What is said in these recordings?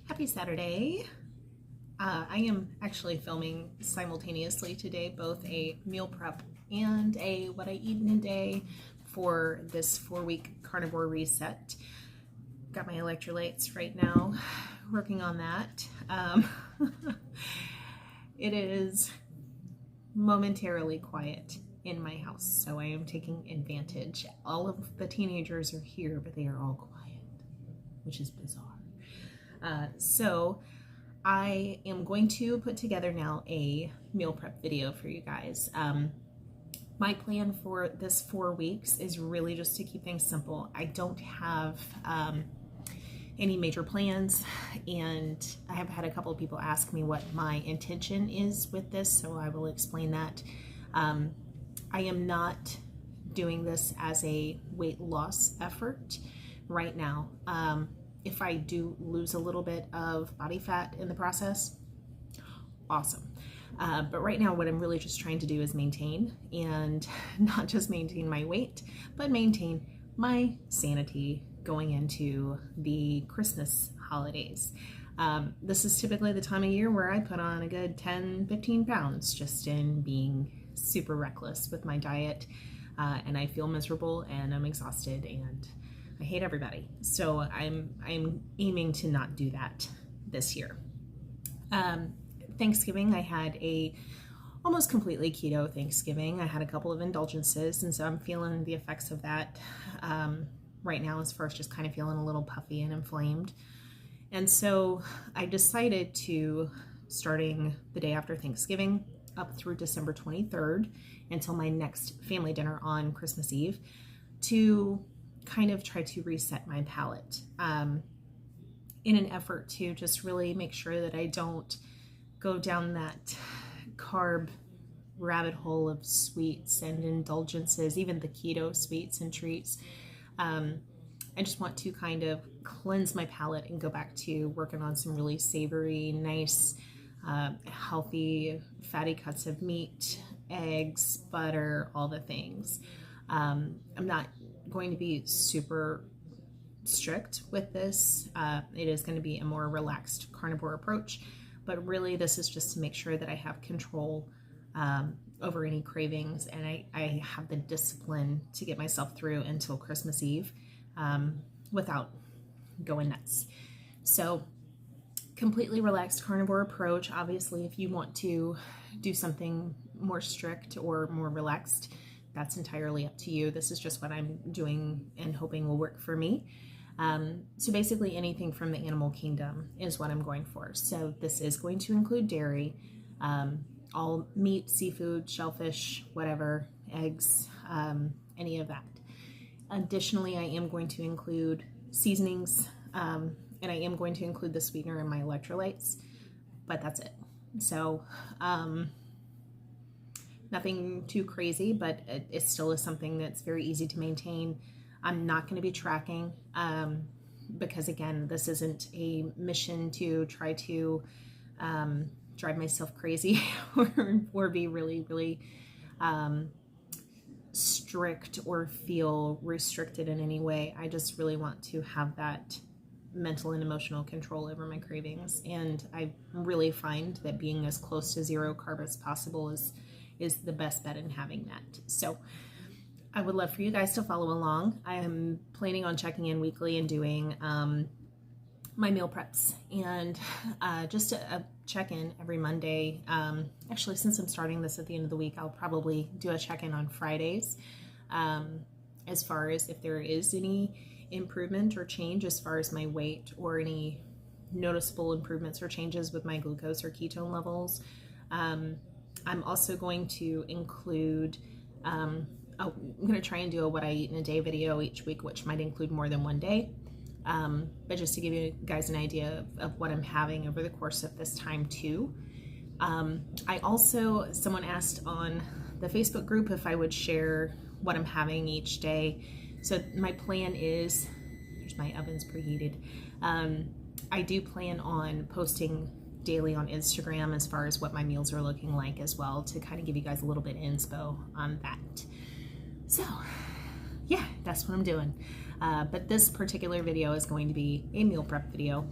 Happy Saturday. I am actually filming simultaneously today, both a meal prep and a what I eat in a day for this 4-week carnivore reset. Got my electrolytes right now, working on that. It is momentarily quiet in my house, so I am taking advantage. All of the teenagers are here, but they are all quiet, which is bizarre. So I am going to put together now a meal prep video for you guys. My plan for this 4 weeks is really just to keep things simple. I don't have any major plans, and I have had a couple of people ask me what my intention is with this, so I will explain that. I am not doing this as a weight loss effort right now. If I do lose a little bit of body fat in the process, awesome. But right now what I'm really just trying to do is maintain, and not just maintain my weight, but maintain my sanity going into the Christmas holidays. This is typically the time of year where I put on a good 10-15 pounds just in being super reckless with my diet, and I feel miserable and I'm exhausted and I hate everybody. So I'm aiming to not do that this year. Thanksgiving, I had a almost completely keto Thanksgiving. I had a couple of indulgences, and so I'm feeling the effects of that right now, as far as just kind of feeling a little puffy and inflamed. And so I decided to, starting the day after Thanksgiving up through December 23rd until my next family dinner on Christmas Eve, to kind of try to reset my palate in an effort to just really make sure that I don't go down that carb rabbit hole of sweets and indulgences, even the keto sweets and treats. I just want to kind of cleanse my palate and go back to working on some really savory, nice, healthy, fatty cuts of meat, eggs, butter, all the things. I'm not going to be super strict with this. It is going to be a more relaxed carnivore approach, but really this is just to make sure that I have control over any cravings, and I have the discipline to get myself through until Christmas Eve without going nuts. So completely relaxed carnivore approach. Obviously, if you want to do something more strict or more relaxed, that's entirely up to you. This is just what I'm doing and hoping will work for me. So basically anything from the animal kingdom is what I'm going for. So this is going to include dairy, all meat, seafood, shellfish, whatever, eggs, any of that. Additionally, I am going to include seasonings, and I am going to include the sweetener in my electrolytes, but that's it. So nothing too crazy, but it still is something that's very easy to maintain. I'm not going to be tracking because, again, this isn't a mission to try to drive myself crazy or be really, really strict or feel restricted in any way. I just really want to have that mental and emotional control over my cravings, and I really find that being as close to zero carb as possible is the best bet in having that. So I would love for you guys to follow along. I am planning on checking in weekly and doing my meal preps, and just a check-in every Monday. Actually, since I'm starting this at the end of the week, I'll probably do a check-in on Fridays as far as if there is any improvement or change as far as my weight, or any noticeable improvements or changes with my glucose or ketone levels. I'm also going to include, I'm going to try and do a what I eat in a day video each week, which might include more than one day. But just to give you guys an idea of what I'm having over the course of this time too. I also, someone asked on the Facebook group if I would share what I'm having each day. So my plan is, there's my oven's preheated. I do plan on posting daily on Instagram as far as what my meals are looking like as well, to kind of give you guys a little bit of inspo on that. So yeah, that's what I'm doing. But this particular video is going to be a meal prep video.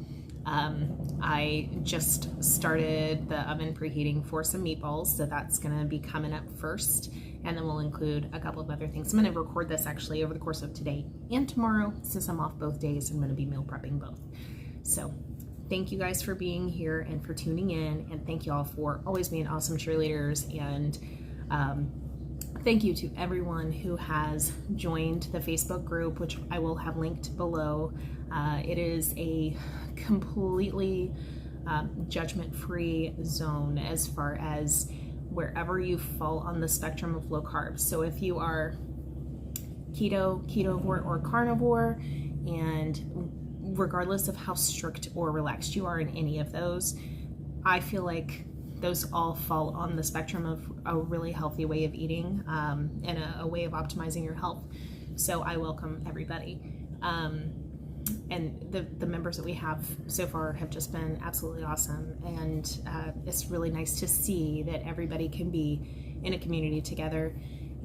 I just started the oven preheating for some meatballs, so that's gonna be coming up first, and then we'll include a couple of other things. I'm gonna record this actually over the course of today and tomorrow. Since I'm off both days, I'm gonna be meal prepping both. So thank you guys for being here and for tuning in, and thank you all for always being awesome cheerleaders, and thank you to everyone who has joined the Facebook group, which I will have linked below. It is a completely judgment-free zone as far as wherever you fall on the spectrum of low carbs. So if you are keto, ketovore, or carnivore, and regardless of how strict or relaxed you are in any of those, I feel like those all fall on the spectrum of a really healthy way of eating and a way of optimizing your health. So I welcome everybody. And the members that we have so far have just been absolutely awesome. And it's really nice to see that everybody can be in a community together.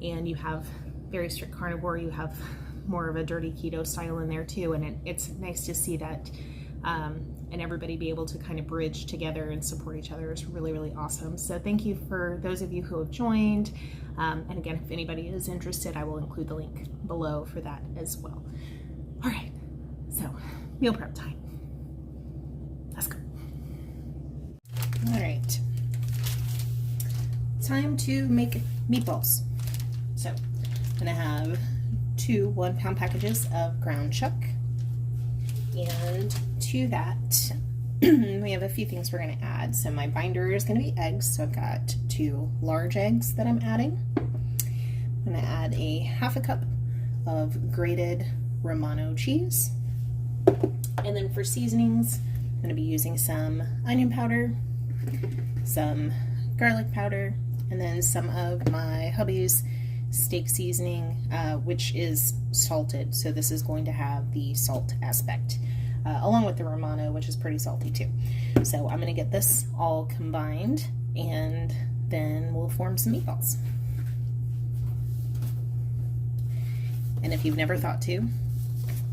And you have very strict carnivore, you have more of a dirty keto style in there too. And it's nice to see that and everybody be able to kind of bridge together and support each other is really, really awesome. So thank you for those of you who have joined. And again, if anybody is interested, I will include the link below for that as well. All right, so meal prep time. Let's go. All right, time to make meatballs. So I'm gonna have 2 1-pound packages of ground chuck. And to that, we have a few things we're going to add. So my binder is going to be eggs. So I've got 2 large eggs that I'm adding. I'm going to add a 1/2 cup of grated Romano cheese. And then for seasonings, I'm going to be using some onion powder, some garlic powder, and then some of my hubby's steak seasoning, which is salted. So this is going to have the salt aspect, along with the Romano, which is pretty salty too. So I'm gonna get this all combined, and then we'll form some meatballs. And if you've never thought to,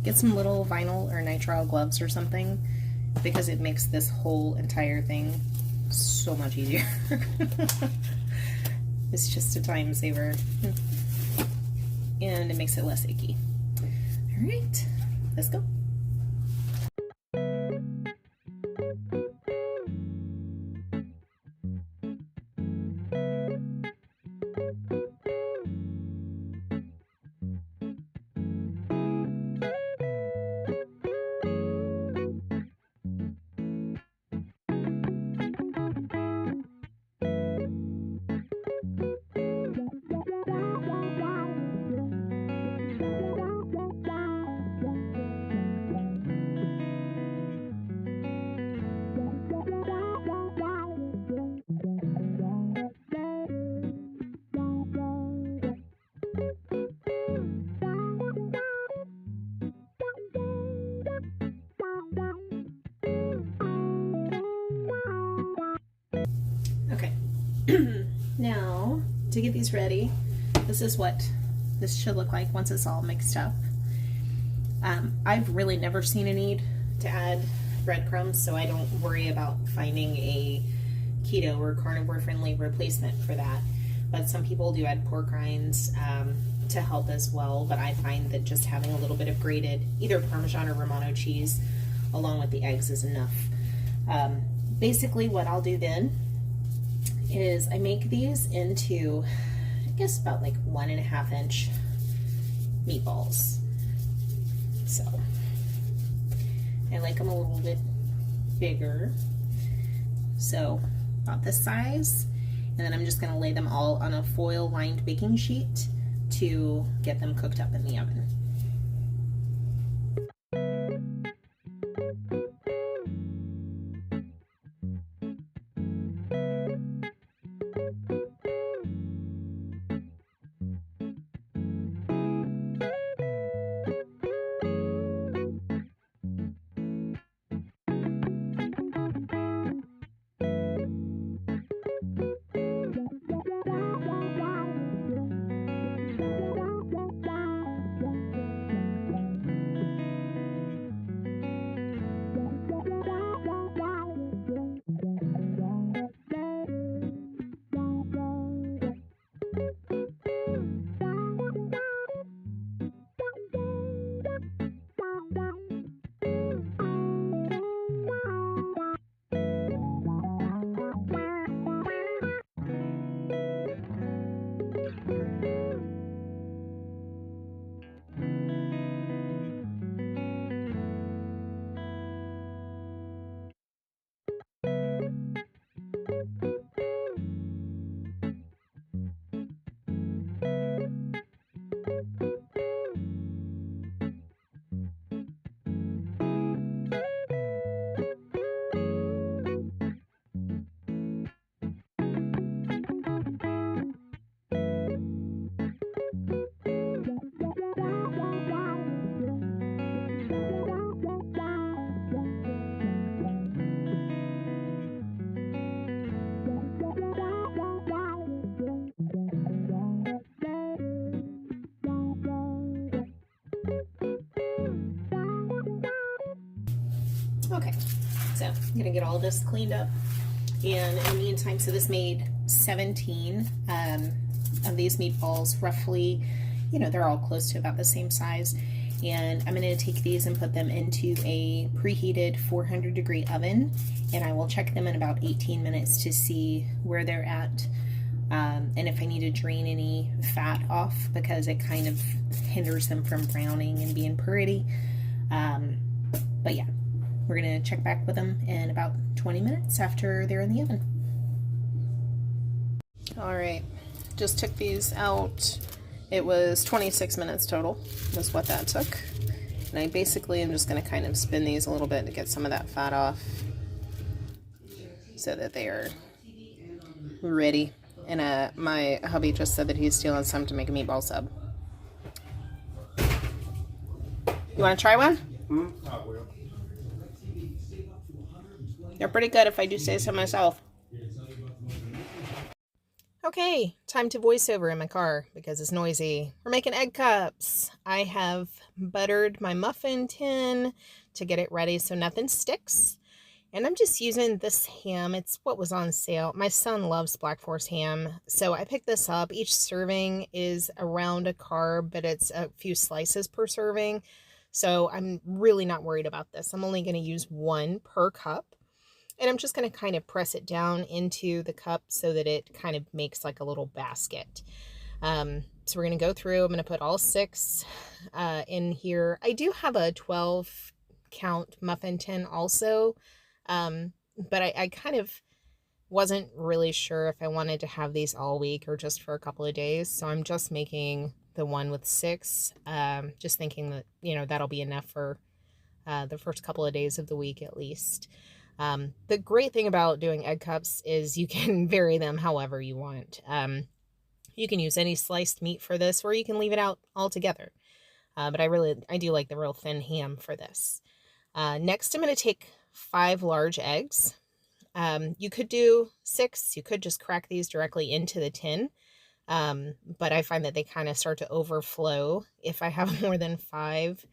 get some little vinyl or nitrile gloves or something, because it makes this whole entire thing so much easier. It's just a time saver, and it makes it less icky. All right, let's go. Okay, now to get these ready, this is what this should look like once it's all mixed up. I've really never seen a need to add breadcrumbs, so I don't worry about finding a keto or carnivore friendly replacement for that. But some people do add pork rinds to help as well, but I find that just having a little bit of grated either Parmesan or Romano cheese along with the eggs is enough. Basically what I'll do then is I make these into, I guess, about like 1.5 inch meatballs. So I like them a little bit bigger, so about this size, and then I'm just going to lay them all on a foil lined baking sheet to get them cooked up in the oven. Okay, so I'm gonna get all this cleaned up. And in the meantime, so this made 17 of these meatballs, roughly, you know, they're all close to about the same size. And I'm going to take these and put them into a preheated 400-degree oven, and I will check them in about 18 minutes to see where they're at, and if I need to drain any fat off, because it kind of hinders them from browning and being pretty. But yeah, we're going to check back with them in about 20 minutes after they're in the oven. All right, just took these out. It was 26 minutes total, was what that took. And I basically am just going to kind of spin these a little bit to get some of that fat off so that they are ready. And my hubby just said that he's stealing some to make a meatball sub. You want to try one? I will. They're pretty good if I do say so myself. Okay, time to voiceover in my car because it's noisy. We're making egg cups. I have buttered my muffin tin to get it ready so nothing sticks. And I'm just using this ham. It's what was on sale. My son loves Black Forest ham, so I picked this up. Each serving is around a carb, but it's a few slices per serving. So I'm really not worried about this. I'm only going to use one per cup. And I'm just going to kind of press it down into the cup so that it kind of makes like a little basket. So we're going to go through. I'm going to put all 6 in here. I do have a 12 count muffin tin also, but I kind of wasn't really sure if I wanted to have these all week or just for a couple of days. So I'm just making the one with 6, just thinking that, you know, that'll be enough for the first couple of days of the week at least. The great thing about doing egg cups is you can vary them however you want. You can use any sliced meat for this, or you can leave it out altogether. But I do like the real thin ham for this. Next, I'm going to take 5 large eggs. You could do 6. You could just crack these directly into the tin. But I find that they kind of start to overflow if I have more than 5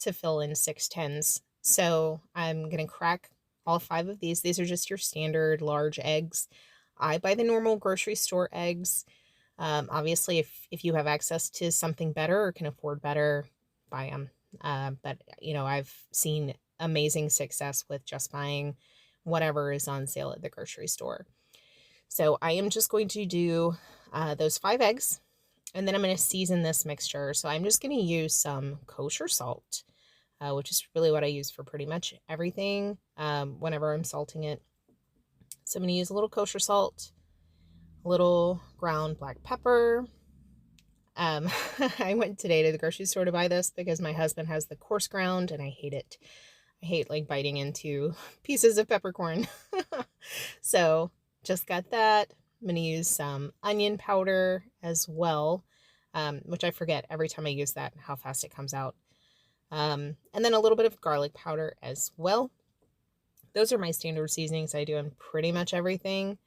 to fill in 6 tins. So I'm going to crack all 5 of these. These are just your standard large eggs. I buy the normal grocery store eggs. Obviously, if you have access to something better or can afford better, buy them. But, you know, I've seen amazing success with just buying whatever is on sale at the grocery store. So I am just going to do those 5 eggs, and then I'm going to season this mixture. So I'm just going to use some kosher salt, which is really what I use for pretty much everything whenever I'm salting it. So I'm going to use a little kosher salt, a little ground black pepper. I went today to the grocery store to buy this because my husband has the coarse ground and I hate it. I hate like biting into pieces of peppercorn. So just got that. I'm going to use some onion powder as well, which I forget every time I use that how fast it comes out. And then a little bit of garlic powder as well. Those are my standard seasonings I do in pretty much everything.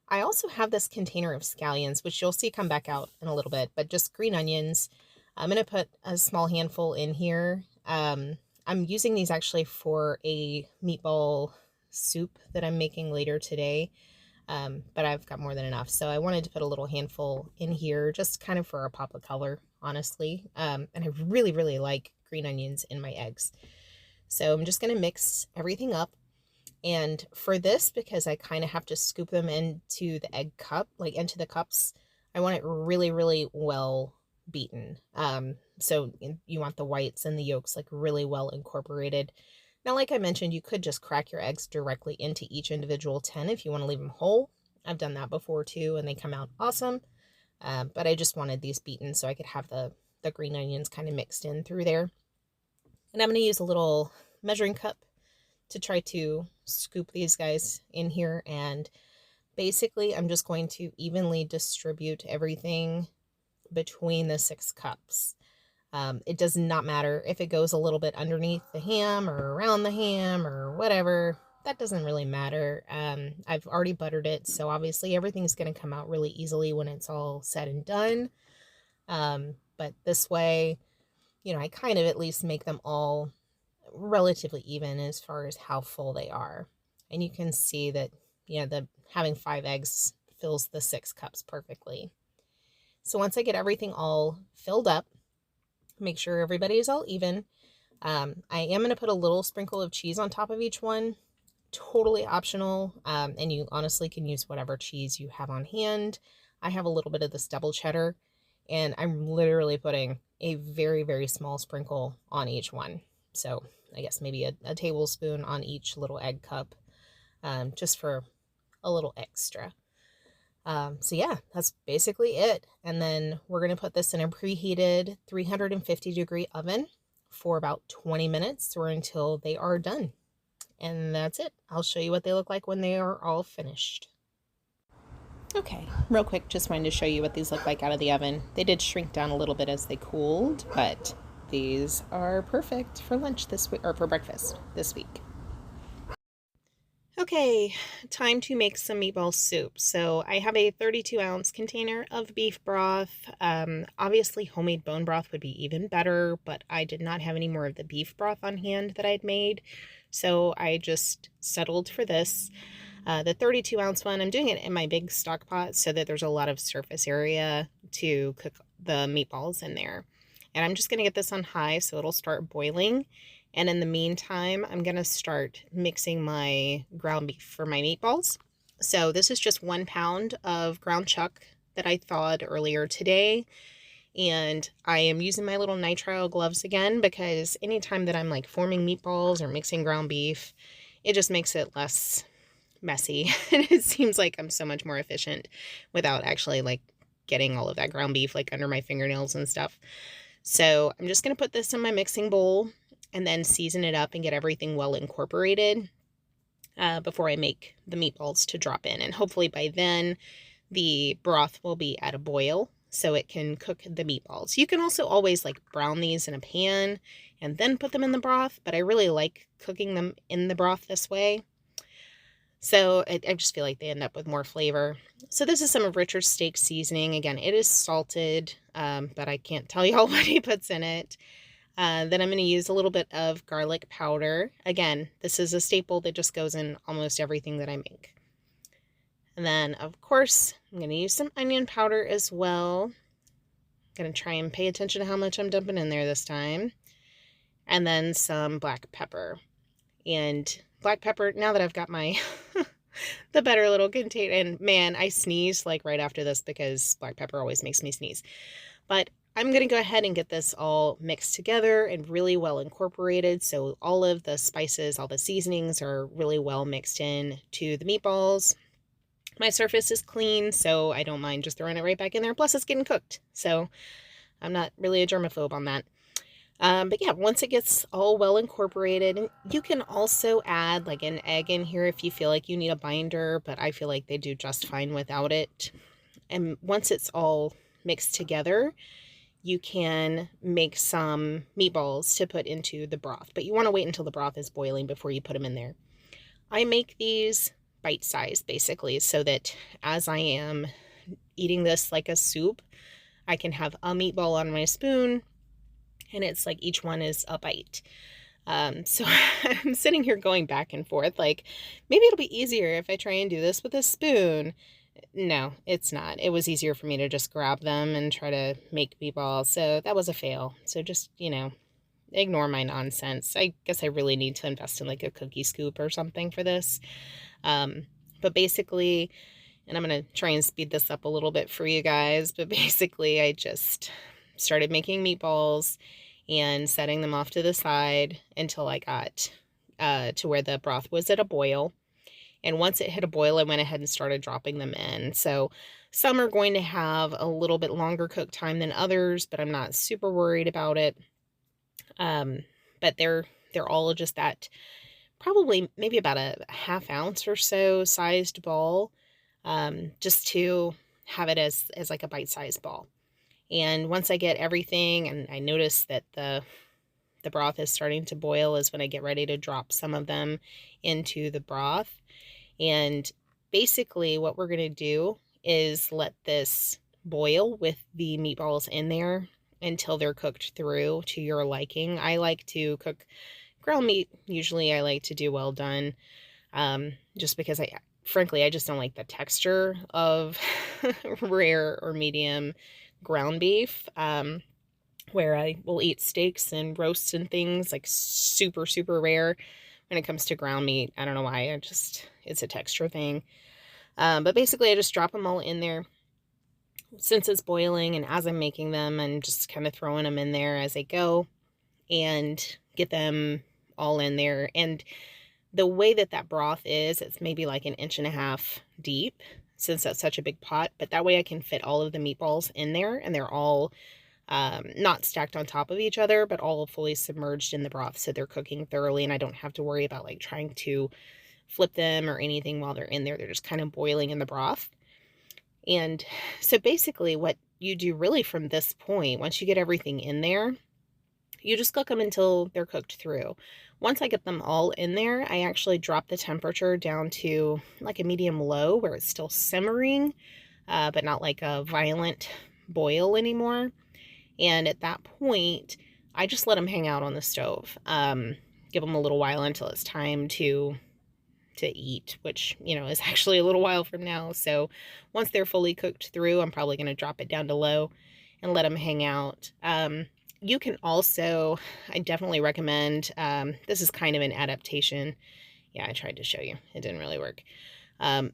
I also have this container of scallions, which you'll see come back out in a little bit, but just green onions. I'm going to put a small handful in here. I'm using these actually for a meatball soup that I'm making later today, but I've got more than enough. So I wanted to put a little handful in here just kind of for a pop of color, honestly. And I really, really like green onions in my eggs. So I'm just going to mix everything up. And for this, because I kind of have to scoop them into the egg cup, like into the cups, I want it really, really well beaten. So you want the whites and the yolks like really well incorporated. Now, like I mentioned, you could just crack your eggs directly into each individual tin if you want to leave them whole. I've done that before too, and they come out awesome. But I just wanted these beaten so I could have the green onions kind of mixed in through there. And I'm going to use a little measuring cup to try to scoop these guys in here, and basically I'm just going to evenly distribute everything between the 6 cups. It does not matter if it goes a little bit underneath the ham or around the ham or whatever. That doesn't really matter. I've already buttered it, so obviously everything's going to come out really easily when it's all said and done. But this way, you know, I kind of at least make them all relatively even as far as how full they are. And you can see that, having 5 eggs fills the 6 cups perfectly. So once I get everything all filled up, make sure everybody is all even. I am going to put a little sprinkle of cheese on top of each one. Totally optional, and you honestly can use whatever cheese you have on hand. I have a little bit of this double cheddar, and I'm literally putting a very, very small sprinkle on each one. So I guess maybe a tablespoon on each little egg cup, just for a little extra. So yeah, that's basically it. And then we're going to put this in a preheated 350-degree oven for about 20 minutes or until they are done. And that's it. I'll show you what they look like when they are all finished. Okay, real quick, just wanted to show you what these look like out of the oven. They did shrink down a little bit as they cooled, but these are perfect for lunch this week, or for breakfast this week. Okay, time to make some meatball soup. So I have a 32-ounce container of beef broth. Obviously homemade bone broth would be even better, but I did not have any more of the beef broth on hand that I'd made. So I just settled for this. The 32-ounce one, I'm doing it in my big stock pot so that there's a lot of surface area to cook the meatballs in there. And I'm just going to get this on high so it'll start boiling. And in the meantime, I'm going to start mixing my ground beef for my meatballs. So this is just 1 pound of ground chuck that I thawed earlier today. And I am using my little nitrile gloves again because anytime that I'm like forming meatballs or mixing ground beef, it just makes it less messy. And it seems like I'm so much more efficient without actually like getting all of that ground beef like under my fingernails and stuff. So I'm just going to put this in my mixing bowl and then season it up and get everything well incorporated before I make the meatballs to drop in. And hopefully by then the broth will be at a boil so it can cook the meatballs. You can also always like brown these in a pan and then put them in the broth, but I really like cooking them in the broth this way. So I just feel like they end up with more flavor. So this is some of Richard's steak seasoning. Again, it is salted, but I can't tell y'all what he puts in it. Then I'm going to use a little bit of garlic powder. Again, this is a staple that just goes in almost everything that I make. And then, of course, I'm going to use some onion powder as well. I'm going to try and pay attention to how much I'm dumping in there this time. And then some black pepper. And black pepper, now that I've got my the better little container, and man, I sneezed like right after this because black pepper always makes me sneeze. But I'm going to go ahead and get this all mixed together and really well incorporated. So all of the spices, all the seasonings are really well mixed in to the meatballs. My surface is clean, so I don't mind just throwing it right back in there. Plus it's getting cooked. So I'm not really a germaphobe on that. But yeah, once it gets all well incorporated, you can also add like an egg in here if you feel like you need a binder, but I feel like they do just fine without it. And once it's all mixed together, you can make some meatballs to put into the broth, but you want to wait until the broth is boiling before you put them in there. I make these bite-sized basically so that as I am eating this like a soup, I can have a meatball on my spoon and it's like each one is a bite. So I'm sitting here going back and forth like maybe it'll be easier if I try and do this with a spoon. No, it's not. It was easier for me to just grab them and try to make meatballs. So that was a fail. So just, ignore my nonsense. I guess I really need to invest in like a cookie scoop or something for this. But basically, and I'm going to try and speed this up a little bit for you guys, but basically I just started making meatballs and setting them off to the side until I got to where the broth was at a boil. And once it hit a boil, I went ahead and started dropping them in. So some are going to have a little bit longer cook time than others, but I'm not super worried about it. But they're all just that, probably maybe about a ½ ounce or so sized ball, just to have it as like a bite-sized ball. And once I get everything and I notice that the broth is starting to boil is when I get ready to drop some of them into the broth. And basically what we're going to do is let this boil with the meatballs in there until they're cooked through to your liking. I like to cook Ground meat, usually I like to do well done, just because frankly, I just don't like the texture of rare or medium ground beef, where I will eat steaks and roasts and things like super, super rare. When it comes to ground meat, I don't know why, it's a texture thing. But basically I just drop them all in there since it's boiling, and as I'm making them, I'm just kind of throwing them in there as I go and get them all in there. And the way that broth is, it's maybe like 1.5 inches deep, since that's such a big pot, but that way I can fit all of the meatballs in there, and they're all not stacked on top of each other, but all fully submerged in the broth, so they're cooking thoroughly, and I don't have to worry about like trying to flip them or anything while they're in there. They're just kind of boiling in the broth. And so basically what you do really from this point, once you get everything in there, you just cook them until they're cooked through. Once I get them all in there, I actually drop the temperature down to like a medium low, where it's still simmering, but not like a violent boil anymore. And at that point, I just let them hang out on the stove. Give them a little while until it's time to eat, which, you know, is actually a little while from now. So once they're fully cooked through, I'm probably going to drop it down to low and let them hang out. You can also, I definitely recommend, this is kind of an adaptation. Yeah, I tried to show you. It didn't really work.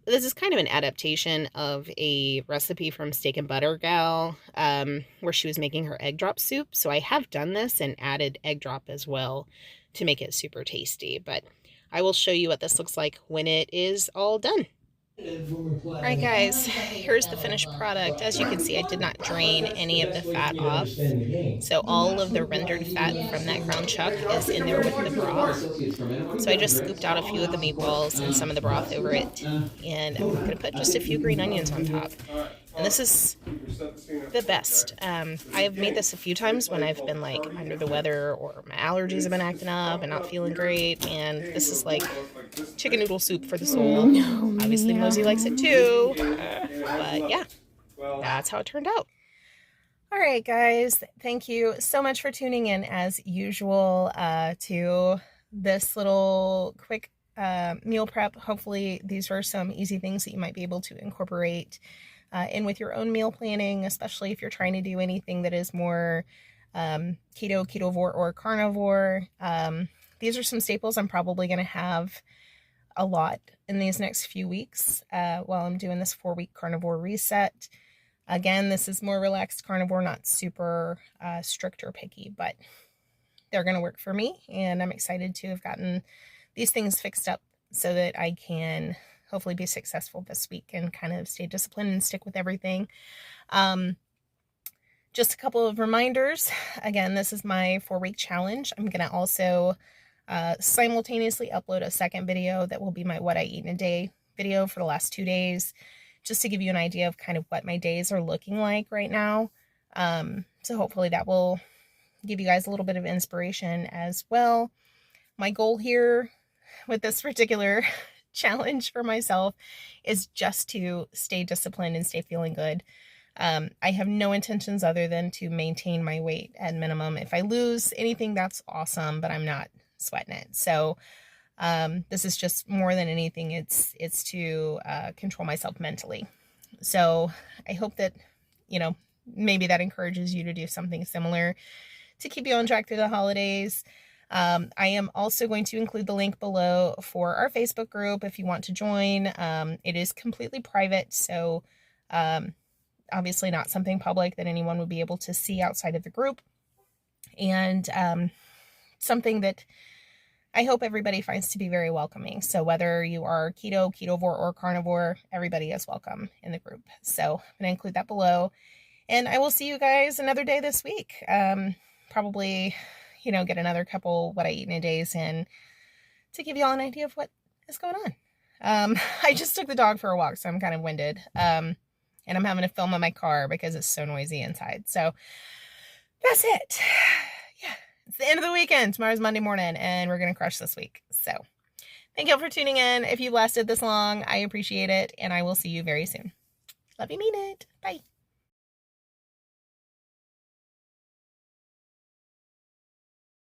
This is kind of an adaptation of a recipe from Steak and Butter Gal, where she was making her egg drop soup. So I have done this and added egg drop as well to make it super tasty. But I will show you what this looks like when it is all done. Alright guys, here's the finished product. As you can see, I did not drain any of the fat off. So all of the rendered fat from that ground chuck is in there with the broth. So I just scooped out a few of the meatballs and some of the broth over it. And I'm going to put just a few green onions on top. And this is the best. I have made this a few times when I've been like under the weather or my allergies have been acting up and not feeling great. And this is like chicken noodle soup for the soul. Obviously Mosey likes it too. But yeah, that's how it turned out. All right, guys, thank you so much for tuning in as usual to this little quick meal prep. Hopefully these are some easy things that you might be able to incorporate in with your own meal planning, especially if you're trying to do anything that is more keto, ketovore, or carnivore. These are some staples I'm probably going to have a lot in these next few weeks while I'm doing this 4-week carnivore reset. Again, this is more relaxed carnivore, not super strict or picky, but they're going to work for me, and I'm excited to have gotten these things fixed up so that I can hopefully be successful this week and kind of stay disciplined and stick with everything. Just a couple of reminders. Again, this is my 4-week challenge. I'm going to also simultaneously upload a second video that will be my what I eat in a day video for the last 2 days, just to give you an idea of kind of what my days are looking like right now. So hopefully that will give you guys a little bit of inspiration as well. My goal here with this particular challenge for myself is just to stay disciplined and stay feeling good. I have no intentions other than to maintain my weight at minimum. If I lose anything, that's awesome, but I'm not sweating it. So this is just more than anything, it's to control myself mentally. So I hope that, you know, maybe that encourages you to do something similar to keep you on track through the holidays. I am also going to include the link below for our Facebook group if you want to join. It is completely private, so obviously not something public that anyone would be able to see outside of the group. And something that I hope everybody finds to be very welcoming. So whether you are keto, ketovore, or carnivore, everybody is welcome in the group. So I'm going to include that below. And I will see you guys another day this week. Probably, you know, get another couple what I eat in a days in to give you all an idea of what is going on. I just took the dog for a walk, so I'm kind of winded. And I'm having to film in my car because it's so noisy inside. So that's it. Yeah, it's the end of the weekend. Tomorrow's Monday morning, and we're going to crush this week. So thank you all for tuning in. If you've lasted this long, I appreciate it, and I will see you very soon. Love you, mean it. Bye.